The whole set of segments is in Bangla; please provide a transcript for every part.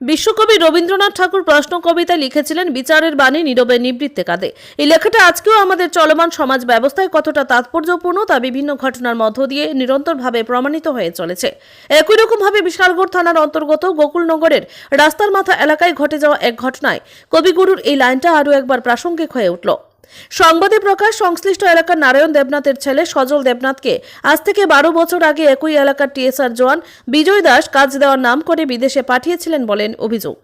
বিশ্বকবি রবীন্দ্রনাথ ঠাকুর প্রশ্ন কবিতা লিখেছিলেন বিচারের বাণী নীরবে নিবৃত্তে কাঁদে। এই লেখাটা আজকেও আমাদের চলমান সমাজ ব্যবস্থায় কতটা তাৎপর্যপূর্ণ তা বিভিন্ন ঘটনার মধ্য দিয়ে নিরন্তরভাবে প্রমাণিত হয়ে চলেছে। একই রকমভাবে বিশালগড় থানার অন্তর্গত গোকুলনগরের রাস্তার মাথা এলাকায় ঘটে যাওয়া এক ঘটনায় কবিগুরুর এই লাইনটা আরও একবার প্রাসঙ্গিক হয়ে উঠল। সংবাদে প্রকাশ, সংশ্লিষ্ট এলাকার নারায়ণ দেবনাথের ছেলে সজল দেবনাথকে আজ থেকে 12 বছর আগে একই এলাকার টিএসআর জওয়ান বিজয় দাস কাজ দেওয়ার নাম করে বিদেশে পাঠিয়েছিলেন বলেন অভিযোগ।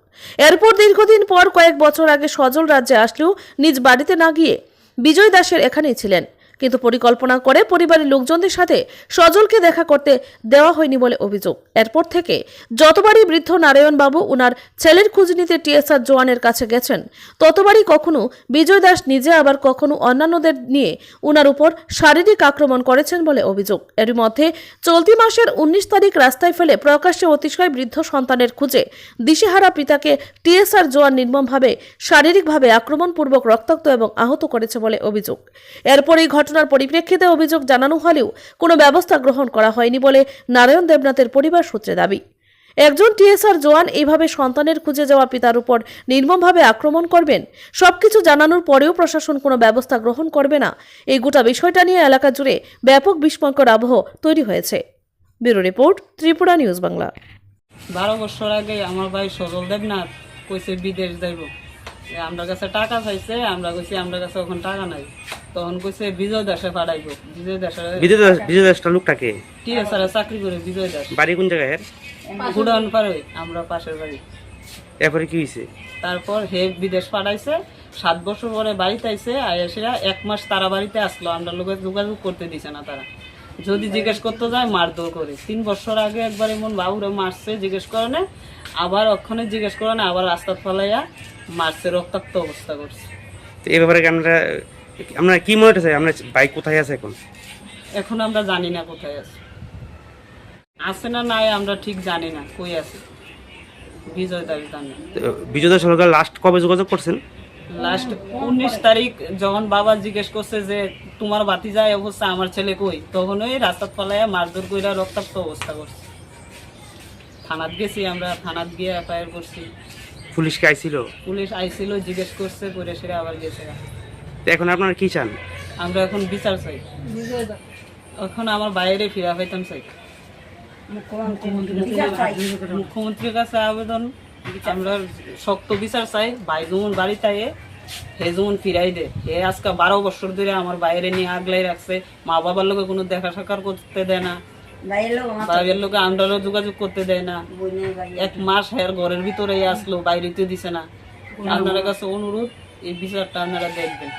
এরপর দীর্ঘদিন পর কয়েক বছর আগে সজল রাজ্যে আসলেও নিজ বাড়িতে না গিয়ে বিজয় দাসের এখানেই ছিলেন, কিন্তু পরিকল্পনা করে পরিবারের লোকজনদের সাথে সজলকে দেখা করতে দেওয়া হয়নি বলে অভিযোগ। এরপর থেকে যতবারই বৃদ্ধ নারায়ণবাবু উনার ছেলের খোঁজ নিতে টিএসআর জওয়ানের কাছে গেছেন, ততবারই কখনো বিজয় দাস নিজে আবার কখনো অন্যান্যদের নিয়ে উনার উপর শারীরিক আক্রমণ করেছেন বলে অভিযোগ। এর মধ্যে চলতি মাসের 19 তারিখ রাস্তায় ফেলে প্রকাশ্যে অতিশয় বৃদ্ধ সন্তানের খুঁজে দিশেহারা পিতাকে টিএসআর জওয়ান নির্মমভাবে শারীরিকভাবে আক্রমণপূর্বক রক্তাক্ত এবং আহত করেছে বলে অভিযোগ। এরপর এই ঘটনার পরিপ্রেক্ষিতে অভিযোগ জানানো হলেও কোনো ব্যবস্থা গ্রহণ করা হয়নি বলে নারায়ণ দেবনাথের পরিবার সূত্রে দাবি। একজন টিএসআর জওয়ান এইভাবে সন্তানের খুঁজে যাওয়া পিতার উপর নির্মমভাবে আক্রমণ করবেন, সবকিছু জানানোর পরেও প্রশাসন কোনো ব্যবস্থা গ্রহণ করবে না, এই গোটা বিষয়টা নিয়ে এলাকা জুড়ে ব্যাপক বিস্ময়কর আবহ তৈরি হয়েছে। Bureau report, Tripura news Bangla. 12 বছর আগে আমার ভাই সজল দেবনাথ কইছে বিদেশ যাইব, আমরা কাছে টাকা চাইছে, আমরা কইছি আমরা কাছে এখন টাকা নাই, তখন কইছে বিজয় দাসে পাঠাইব। বিজয় দাসটা লোকটাকে টিএসআর চাকরি করে বিজয় দাস। বাড়ি কোন জায়গায়? গুডাউন পারে আমরা পাশের বাড়ি। এরপরে কি হয়েছে? তারপর হে বিদেশ পাঠাইছে, 7 বছর পরে বাড়িতে আইছে, আইসা 1 মাস তারা বাড়িতে আসলো, আমরা লোকের যোগাযোগ করতে দিছে না। তারা যদি জিজ্ঞেস করতে যায় মারধর করে। 3 বছর আগে একবার এমন বাবুরে মারছে, জিজ্ঞেস করে না, আবার ওখানে জিজ্ঞেস করে না, আবার রাস্তা ফলাইয়া মারছে, রক্তাক্ত অবস্থা করছে। তো এই ব্যাপারে আমরা কি মনে হচ্ছে, আমরা বাইক কোথায় আছে এখন? এখন আমরা জানি না কোথায় আছে, আছে না নাই আমরা ঠিক জানি না, কই আছে বিজয় দাস জানে। বিজয় দাস সরকার লাস্ট কবে যোগাযোগ করছেন? লাস্ট 19 তারিখ যখন বাবা জিজ্ঞেস করছে যে তোমার ভাতিজা এই অবস্থা, আমার ছেলে কই, তখন ওই রাস্তা ফলাইয়া মারধর কইরা রক্তাক্ত অবস্থা করছে। থানাত গেছি আমরা, থানাত গিয়ে এফআইআর করছি। পুলিশকে আইছিল? পুলিশ আইছিল, জিজ্ঞেস করছে, করে সেরা আবার গেছে। তো এখন আপনারা কি চান? আমরা এখন বিচার চাই, এখন আমার বাইরে ফিরা পাইতাম চাই, মুখ্যমন্ত্রীর কাছে আবেদন, আমরা শক্ত বিচার চাই। ভাই যেমন বাড়িতে হে যেমন ফিরাই দে। হে আজকে 12 বছর ধরে আমার বাইরে নিয়ে আগলাই রাখছে, মা বাবার লোকে কোনো দেখা সাক্ষাৎ করতে দেয় না, বাইরের লোকে আমরাও যোগাযোগ করতে দেয় না। 1 মাস হের ঘরের ভিতরে আসলো, বাইরেতে দিছে না। আপনার কাছে অনুরোধ, এই বিচারটা আপনারা দেখবেন।